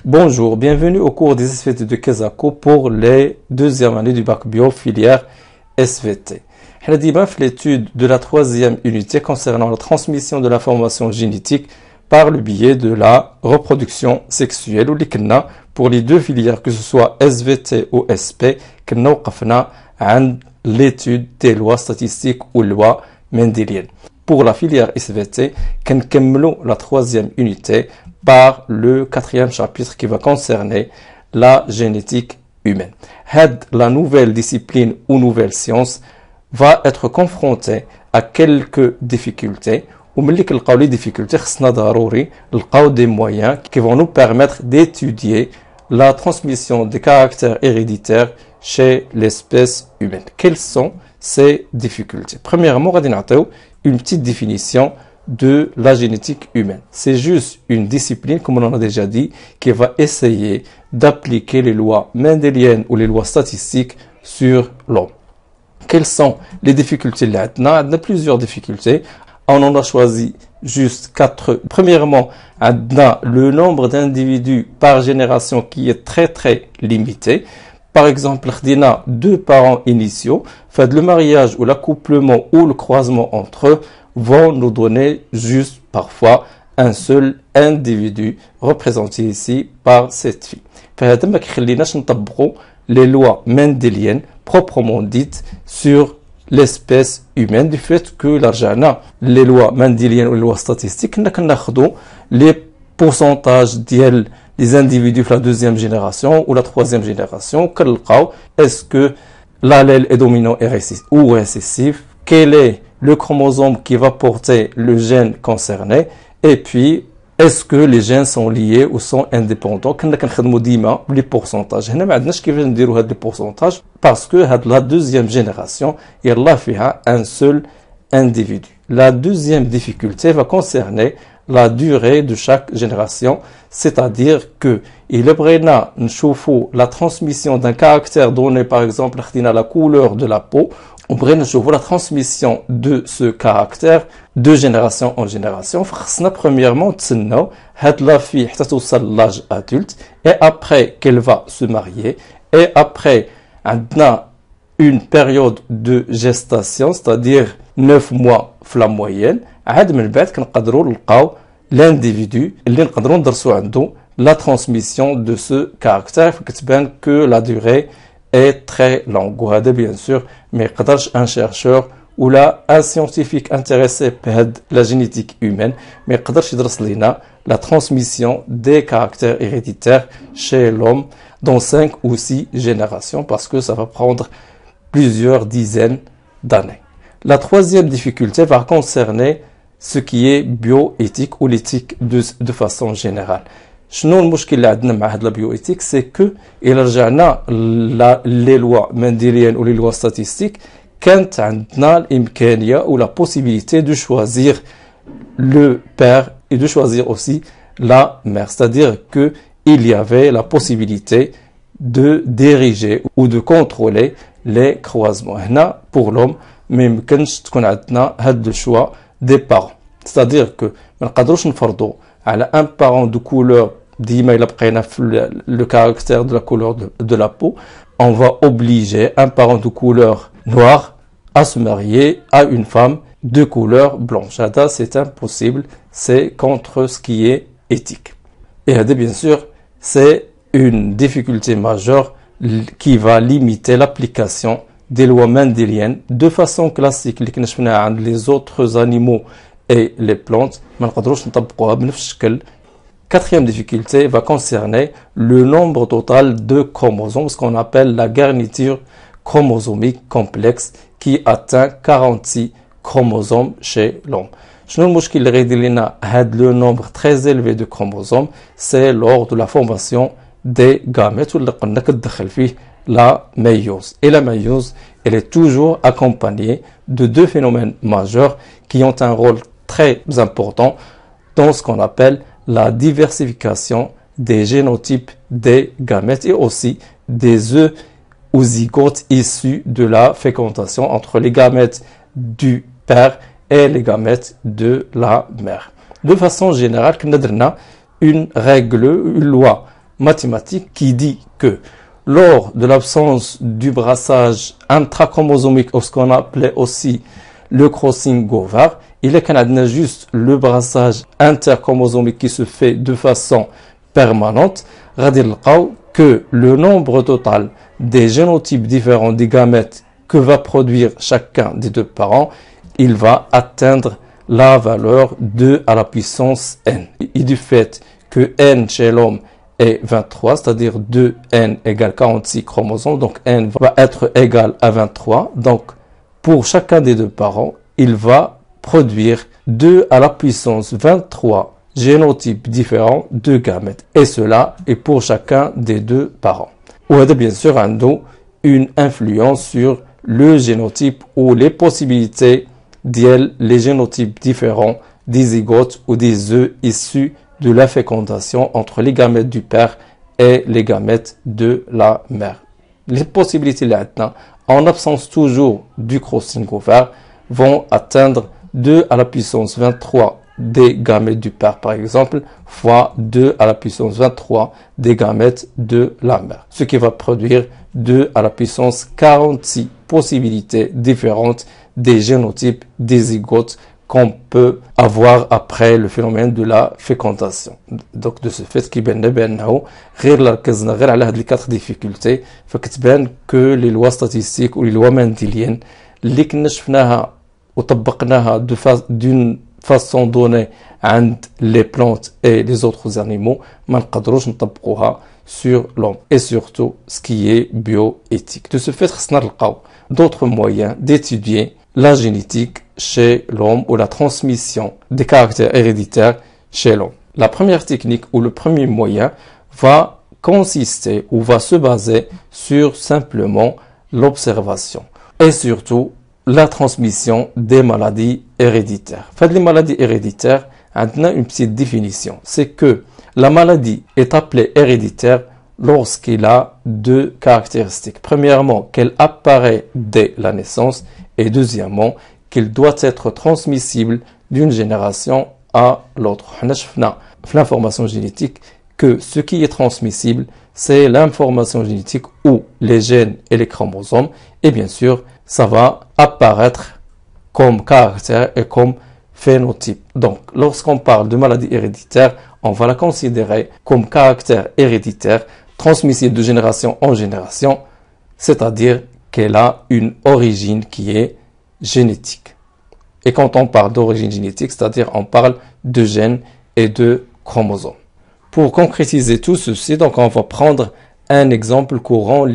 Bonjour, bienvenue au cours des SVT de Kesako pour les deuxième année du bac bio filière SVT. On a dit l'étude de la troisième unité concernant la transmission de l'information génétique par le biais de la reproduction sexuelle ou l'ikna pour les deux filières, que ce soit SVT ou SP, qu'on a l'étude des lois statistiques ou lois mendéliennes. Pour la filière SVT, qu'on la troisième unité par le quatrième chapitre qui va concerner la génétique humaine. La nouvelle discipline ou nouvelle science va être confrontée à quelques difficultés. Les difficultés, des moyens qui vont nous permettre d'étudier la transmission des caractères héréditaires chez l'espèce humaine. Quelles sont ces difficultés? Premièrement, on va une petite définition de la génétique humaine. C'est juste une discipline, comme on en a déjà dit, qui va essayer d'appliquer les lois mendéliennes ou les lois statistiques sur l'homme. Quelles sont les difficultés? On a plusieurs difficultés. On en a choisi juste 4. Premièrement, on a le nombre d'individus par génération qui est très limité. Par exemple, on a 2 parents initiaux. Fait le mariage ou l'accouplement ou le croisement entre eux vont nous donner juste parfois un seul individu représenté ici par cette fille. Les lois mendéliennes proprement dites sur l'espèce humaine, du fait que l'argent, les lois mendéliennes ou les lois statistiques, les pourcentages des individus de la deuxième génération ou la troisième génération. Est-ce que l'allèle est dominant ou récessif? Quel est le chromosome qui va porter le gène concerné? Et puis, est-ce que les gènes sont liés ou sont indépendants? Les pourcentages. Les pourcentages parce que la deuxième génération, il y a un seul individu. La deuxième difficulté va concerner la durée de chaque génération, c'est-à-dire que il est la transmission d'un caractère donné, par exemple, la couleur de la peau. On pourrait la transmission de ce caractère de génération en génération. Premièrement, la fille l'âge adulte et après qu'elle va se marier et après une période de gestation, c'est-à-dire 9 mois la moyenne, l'individu la transmission de ce caractère, que la durée est très longue. Bien sûr, mais un chercheur ou là un scientifique intéressé par la génétique humaine, mais la transmission des caractères héréditaires chez l'homme dans 5 ou 6 générations, parce que ça va prendre plusieurs dizaines d'années. La troisième difficulté va concerner ce qui est bioéthique ou l'éthique de façon générale. شنو المشكل اللي عندنا مع هاد البيوإيتيك سي كو الى رجعنا لي لوا منديليان ou les lois statistiques كانت عندنا الامكانيه ou la possibilité de choisir le père et de choisir aussi la mère, c'est-à-dire que il y avait la possibilité de diriger ou de contrôler les croisements. هنا pour l'homme ما يمكنش تكون عندنا هاد le choix des parents, c'est-à-dire que ما نقدروش نفرضوا على un parent de couleur le caractère de la couleur de la peau. On va obliger un parent de couleur noire à se marier à une femme de couleur blanche. C'est impossible, c'est contre ce qui est éthique. Et bien sûr, c'est une difficulté majeure qui va limiter l'application des lois mendéliennes de façon classique. Les autres animaux et les plantes, Quatrième difficulté va concerner le nombre total de chromosomes, ce qu'on appelle la garniture chromosomique complexe, qui atteint 46 chromosomes chez l'homme. Le nombre très élevé de chromosomes, c'est lors de la formation des gamètes, ou la méiose. Et la méiose, elle est toujours accompagnée de 2 phénomènes majeurs qui ont un rôle très important dans ce qu'on appelle la diversification des génotypes des gamètes et aussi des œufs ou zygotes issus de la fécondation entre les gamètes du père et les gamètes de la mère. De façon générale, une règle, une loi mathématique qui dit que lors de l'absence du brassage intrachromosomique, ou ce qu'on appelait aussi le crossing over, il est qu'on a juste le brassage interchromosomique qui se fait de façon permanente, que le nombre total des génotypes différents des gamètes que va produire chacun des deux parents, il va atteindre la valeur 2 à la puissance n. Et du fait que n chez l'homme est 23, c'est-à-dire 2n égale 46 chromosomes, donc n va être égal à 23. Donc, pour chacun des deux parents, il va produire 2 à la puissance 23 génotypes différents de gamètes. Et cela est pour chacun des deux parents. Ou bien sûr, une influence sur le génotype ou les possibilités les génotypes différents des zygotes ou des œufs issus de la fécondation entre les gamètes du père et les gamètes de la mère. Les possibilités là-dedans, en absence toujours du crossing over, vont atteindre 2 à la puissance 23 des gamètes du père, par exemple, fois 2 à la puissance 23 des gamètes de la mère. Ce qui va produire 2 à la puissance 46 possibilités différentes des génotypes des zygotes qu'on peut avoir après le phénomène de la fécondation. Donc, de ce fait, qui ben les 4 difficultés, que les lois statistiques ou les lois mendéliennes, اللي كنا شفناها وطبقناها d'une façon donnée عند les plantes et les autres animaux, ما نقدروش نطبقوها sur l'homme, et surtout ce qui est bioéthique. De ce fait, خصنا نلقاو d'autres moyens d'étudier la génétique chez l'homme ou la transmission des caractères héréditaires chez l'homme. La première technique ou le premier moyen va consister ou va se baser sur simplement l'observation et surtout la transmission des maladies héréditaires. Fait les maladies héréditaires, on a une petite définition. C'est que la maladie est appelée héréditaire lorsqu'il a deux caractéristiques. Premièrement, qu'elle apparaît dès la naissance et deuxièmement, qu'il doit être transmissible d'une génération à l'autre. On a vu dans l'information génétique que ce qui est transmissible, c'est l'information génétique ou les gènes et les chromosomes. Et bien sûr, ça va apparaître comme caractère et comme phénotype. Donc, lorsqu'on parle de maladie héréditaire, on va la considérer comme caractère héréditaire, transmissible de génération en génération, c'est-à-dire qu'elle a une origine qui est génétique. Et quand on parle d'origine génétique, c'est-à-dire on parle de gènes et de chromosomes. Pour concrétiser tout ceci, donc on va prendre un exemple courant,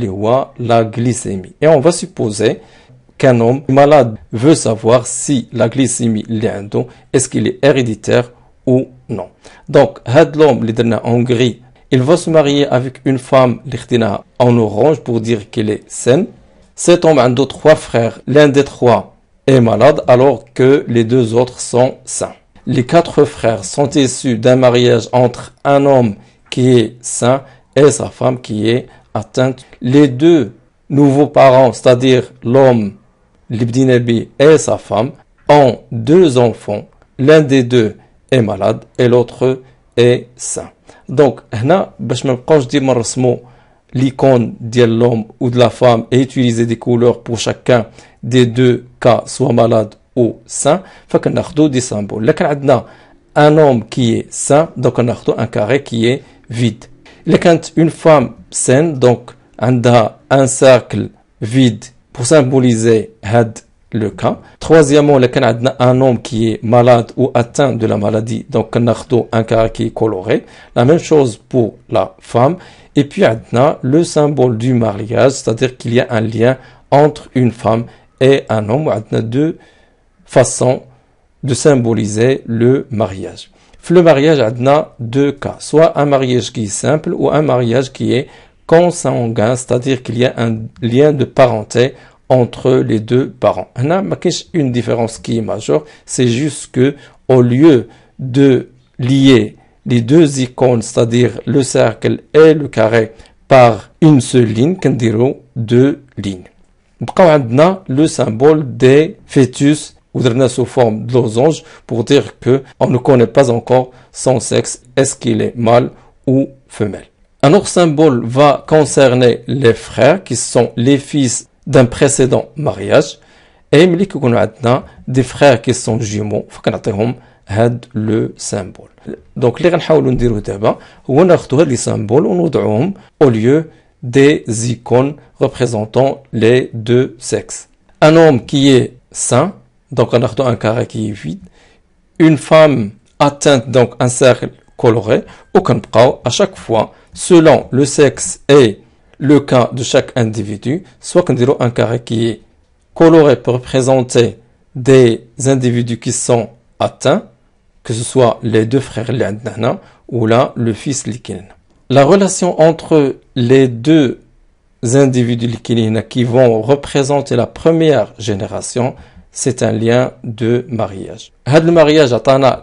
la glycémie. Et on va supposer qu'un homme malade veut savoir si la glycémie est-ce qu'il est héréditaire ou non. Donc, l'homme en gris, il va se marier avec une femme en orange pour dire qu'elle est saine. Cet homme a trois frères, l'un des trois est malade alors que les deux autres sont sains. Les quatre frères sont issus d'un mariage entre un homme qui est sain et sa femme qui est atteinte. Les deux nouveaux parents, c'est-à-dire l'homme, l'Ibdinabi et sa femme, ont deux enfants. L'un des deux est malade et l'autre est sain. Donc, هنا باش ما نبقاوش ديما نرسمو l'icône de l'homme ou de la femme et utiliser des couleurs pour chacun des deux cas, soit malade ou sain, faut qu'on ait des symboles. Là, on a un homme qui est sain, donc on a un carré qui est vide. Là, quand une femme saine, donc on a un cercle vide pour symboliser le cas. Troisièmement, là, on a un homme qui est malade ou atteint de la maladie, donc on a un carré qui est coloré. La même chose pour la femme. Et puis, on a le symbole du mariage, c'est-à-dire qu'il y a un lien entre une femme et un homme. On a deux façons de symboliser le mariage. Le mariage, on a deux cas. Soit un mariage qui est simple ou un mariage qui est consanguin, c'est-à-dire qu'il y a un lien de parenté entre les deux parents. On a une différence qui est majeure, c'est juste que au lieu de lier les deux icônes, c'est-à-dire le cercle et le carré, par une seule ligne, qu'on dirait deux lignes. On a le symbole des fœtus, ou sous forme de losange, pour dire que on ne connaît pas encore son sexe, est-ce qu'il est mâle ou femelle. Un autre symbole va concerner les frères qui sont les fils d'un précédent mariage. Et ملي كيكونوا عندنا des frères qui sont jumeaux فكنعطيهم هاد le symbole. Donc اللي غنحاولوا نديرو دابا هو ناخذوا هاد les symboles ونوضعوهم au lieu des icônes représentant les deux sexes. Un homme qui est sain, donc on a un carré qui est vide. Une femme atteinte, donc un cercle coloré. Aucun cas, à chaque fois, selon le sexe et le cas de chaque individu, soit qu'on dirait un carré qui est coloré pour représenter des individus qui sont atteints, que ce soit les deux frères ou là le fils likin. La relation entre les deux individus likin qui vont représenter la première génération, c'est un lien de mariage. Le mariage a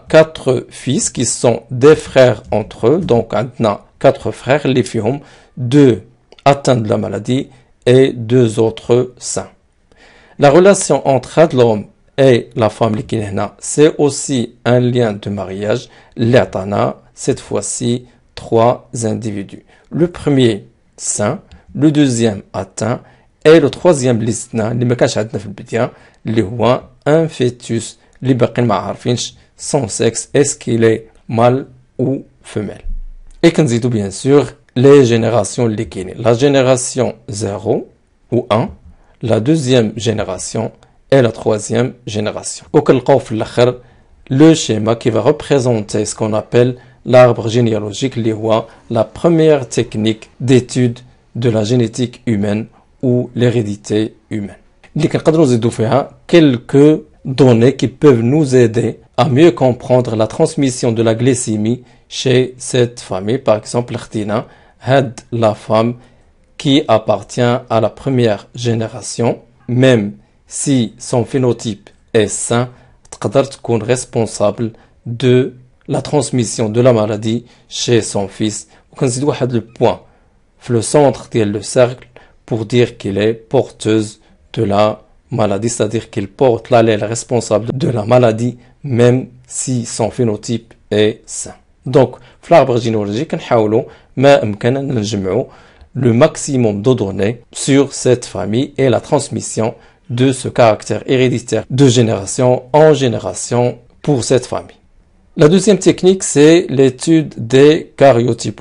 4 fils qui sont des frères entre eux, donc on a 4 frères, les filles, 2 atteints de la maladie et 2 autres sains. La relation entre l'homme et la femme, c'est aussi un lien de mariage. L'atana, cette fois-ci, 3 individus. Le premier saint, le deuxième atteint et le troisième lisna, un fœtus, son sexe, est-ce qu'il est mâle ou femelle. Et qu'on dit bien sûr les générations liquides. La génération 0 ou 1, la deuxième génération et la troisième génération. Le schéma qui va représenter ce qu'on appelle l'arbre généalogique, la première technique d'étude de la génétique humaine ou l'hérédité humaine. Quelques données qui peuvent nous aider à mieux comprendre la transmission de la glycémie chez cette famille. Par exemple, la femme qui appartient à la première génération, même si son phénotype est sain, تقدر تكون responsable de la transmission de la maladie chez son fils. وكنزيد واحد le point في le centre ديال le cercle pour dire qu'il est porteuse de la maladie, c'est-à-dire qu'il porte l'allèle responsable de la maladie même si son phénotype est sain. Donc, في l'arbre généalogique نحاولوا ما أمكننا نجمعوا le maximum de données sur cette famille et la transmission de ce caractère héréditaire de génération en génération pour cette famille. La deuxième technique, c'est l'étude des cariotypes.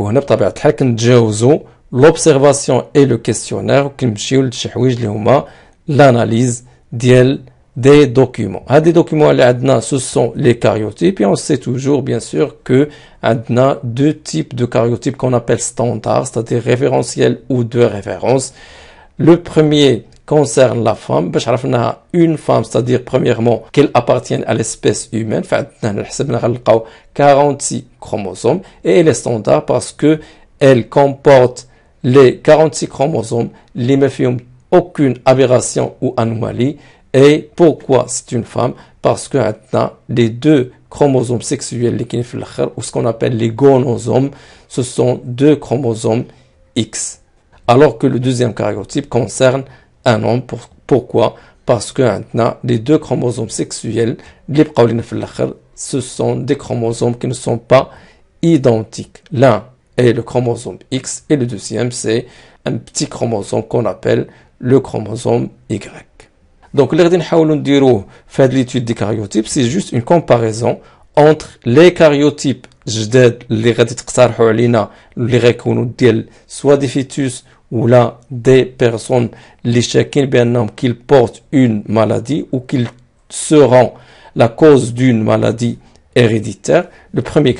L'observation et le questionnaire, l'analyse des documents. Des documents, ce sont les cariotypes, et on sait toujours, bien sûr, que on a 2 types de cariotypes qu'on appelle standards, c'est-à-dire référentiels ou de référence. Le premier concerne la femme, une femme, c'est-à-dire premièrement qu'elle appartienne à l'espèce humaine, 46 chromosomes, et elle est standard parce que elle comporte les 46 chromosomes, les méfions aucune aberration ou anomalie. Et pourquoi c'est une femme? Parce que les 2 chromosomes sexuels ou ce qu'on appelle les gonosomes, ce sont 2 chromosomes X. Alors que le deuxième cariotype concerne un homme. Pourquoi? Parce que les 2 chromosomes sexuels, ce sont des chromosomes qui ne sont pas identiques. L'un est le chromosome X et le deuxième c'est un petit chromosome qu'on appelle le chromosome Y. Donc, l'étude des cariotypes, c'est juste une comparaison entre les cariotypes soit des fœtus ou là des personnes qu'ils portent une maladie ou qu'ils seront la cause d'une maladie héréditaire. Le premier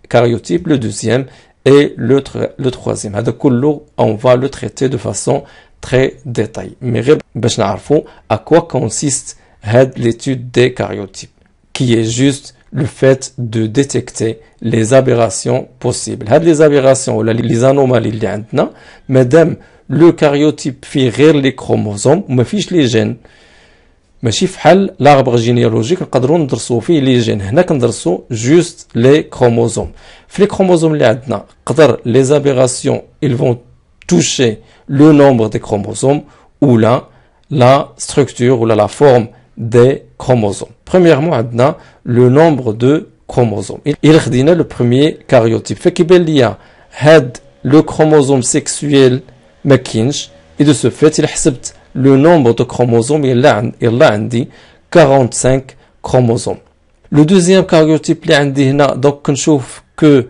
cariotype, le deuxième et le troisième. On va le traiter de façon très détaillée. Mais باش نعرفوا à quoi consiste l'étude des cariotypes, qui est juste le fait de détecter les aberrations possibles. Les aberrations ou les anomalies اللي عندنا, madame le cariotype fait غير les chromosomes وما فيش les gènes, ماشي فحال l'arbre généalogique نقدروا ندرسوا فيه les gènes. هنا كندرسوا juste les chromosomes. في les chromosomes اللي عندنا قدر les aberrations ils vont toucher le nombre des chromosomes ou là la structure ou là la forme des chromosomes. Premièrement, on a le nombre de chromosomes. Il y a le premier cariotype. Fait qu'il y a le chromosome sexuel ماكينش et de ce fait il حسبت le nombre de chromosomes il a عندي 45 chromosomes. Le deuxième karyotype اللي عندي هنا donc كنشوف que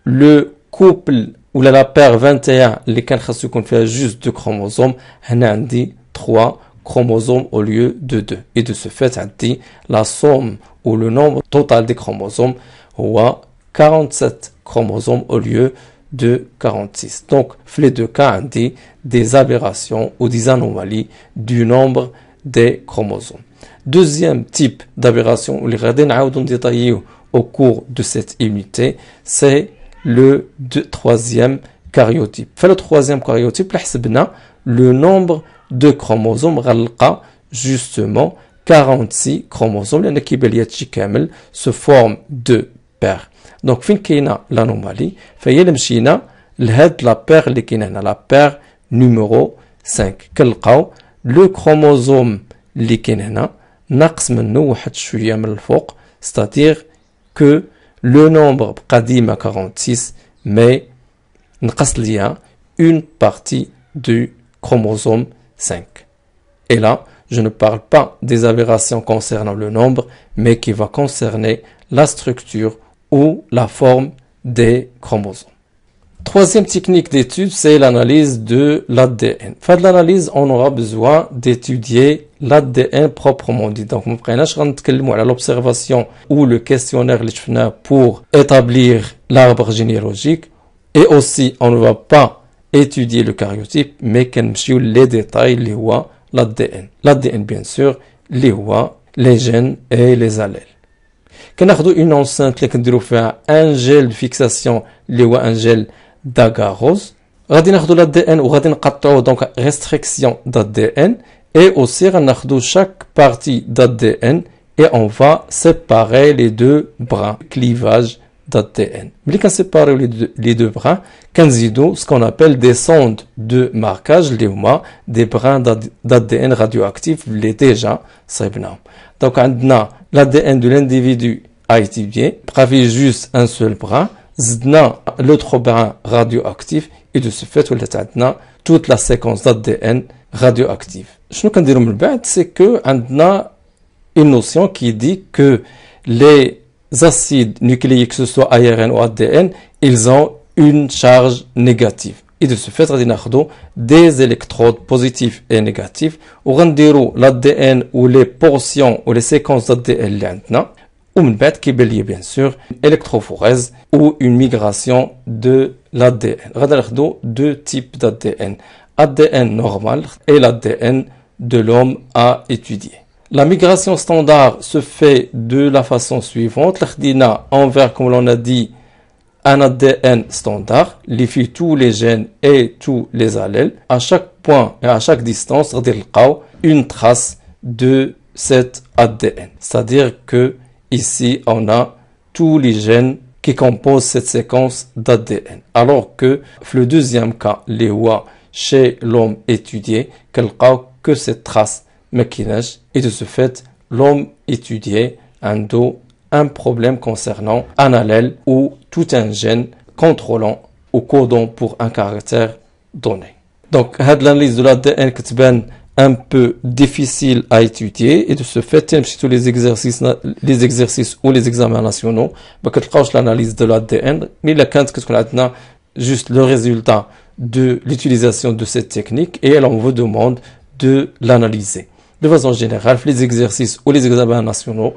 le couple ou la paire 21 اللي كان خاصو يكون فيها juste 2 chromosomes هنا عندي 3 chromosomes au lieu de 2 et de ce fait عندي la somme ou le nombre total des chromosomes هو 47 chromosomes au lieu de 46. Donc, dans les deux cas, on dit des aberrations ou des anomalies du nombre des chromosomes. Deuxième type d'aberration, les radins détaillé au cours de cette unité, c'est le troisième karyotype. Fait le troisième karyotype, le nombre de chromosomes justement 46 chromosomes qui se forment de paires. Donc, fin kayna l'anomalie, fayel mchina l'head la paire اللي كاين هنا la paire numéro 5 كنلقاو le chromosome اللي كاين هنا ناقص منه واحد شويه من الفوق, c'est-à-dire que le nombre بقى ديما 46 mais نقص ليا une partie du chromosome 5. Et là, je ne parle pas des aberrations concernant le nombre, mais qui va concerner la structure ou la forme des chromosomes. Troisième technique d'étude, c'est l'analyse de l'ADN. Pour l'analyse, on aura besoin d'étudier l'ADN proprement dit. Donc, nous prenons l'observation ou le questionnaire pour établir l'arbre généalogique. Et aussi, on ne va pas étudier le karyotype, mais les détails, l'ADN. L'ADN, bien sûr, les gènes et les allèles. كناخدو une enceinte اللي كنديرو فيها ان جيل دو فيكساسيون اللي هو ان جيل داغاروز, غادي ناخدو لا دي ان وغادي نقطعو دونك ريستريكسيون دا دي ان اي اوسي غناخدو شاك بارتي دا دي ان اي اون فا سيباري لي دو بران كليفاج دا دي ان. ملي كنسيباريو لي دو بران كنزيدو سكون ابل دي سوند دو ماركاج اللي هما دي بران دا دي ان راديو اكتيف اللي ديجا صايبناهم. دونك عندنا l'ADN de l'individu a étudié, il juste un seul brin, l'autre brin radioactif, et de ce fait, on a toute la séquence d'ADN radioactive. Ce qu'on dit c'est que on a une notion qui dit que les acides nucléiques, que ce soit ARN ou ADN, ils ont une charge négative. Et de ce fait, on a des électrodes positifs et négatifs. On a l'ADN ou les portions ou les séquences d'ADN ou une bête qui est bien sûr électrophorèse ou une migration de l'ADN. On a deux types d'ADN. ADN normal et l'ADN de l'homme à étudier. La migration standard se fait de la façon suivante. Envers, comme l'on a dit, un ADN standard, il fait tous les gènes et tous les allèles. À chaque point et à chaque distance, on a une trace de cet ADN. C'est-à-dire que ici, on a tous les gènes qui composent cette séquence d'ADN. Alors que, le deuxième cas, les OA, chez l'homme étudié, que cette trace maquinage, et de ce fait, l'homme étudié un problème concernant un allèle ou tout un gène contrôlant ou codant pour un caractère donné. Donc, l'analyse de l'ADN est un peu difficile à étudier et de ce fait, tous les exercices ou les examens nationaux, l'analyse de l'ADN, mais la quinte que qu'on a juste le résultat de l'utilisation de cette technique et on vous demande de l'analyser. De façon générale, les exercices ou les examens nationaux,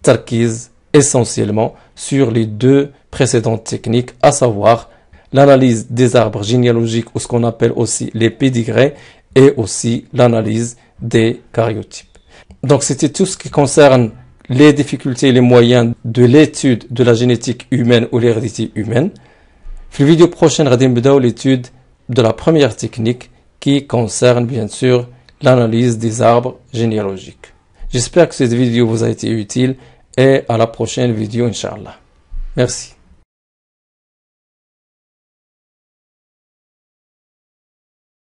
tarkiz essentiellement sur les deux précédentes techniques, à savoir l'analyse des arbres généalogiques ou ce qu'on appelle aussi les pédigrés et aussi l'analyse des karyotypes. Donc c'était tout ce qui concerne les difficultés et les moyens de l'étude de la génétique humaine ou l'hérédité humaine. Dans la vidéo prochaine, on va l'étude de la première technique qui concerne bien sûr l'analyse des arbres généalogiques. J'espère que cette vidéo vous a été utile et à la prochaine vidéo, Inch'Allah. Merci.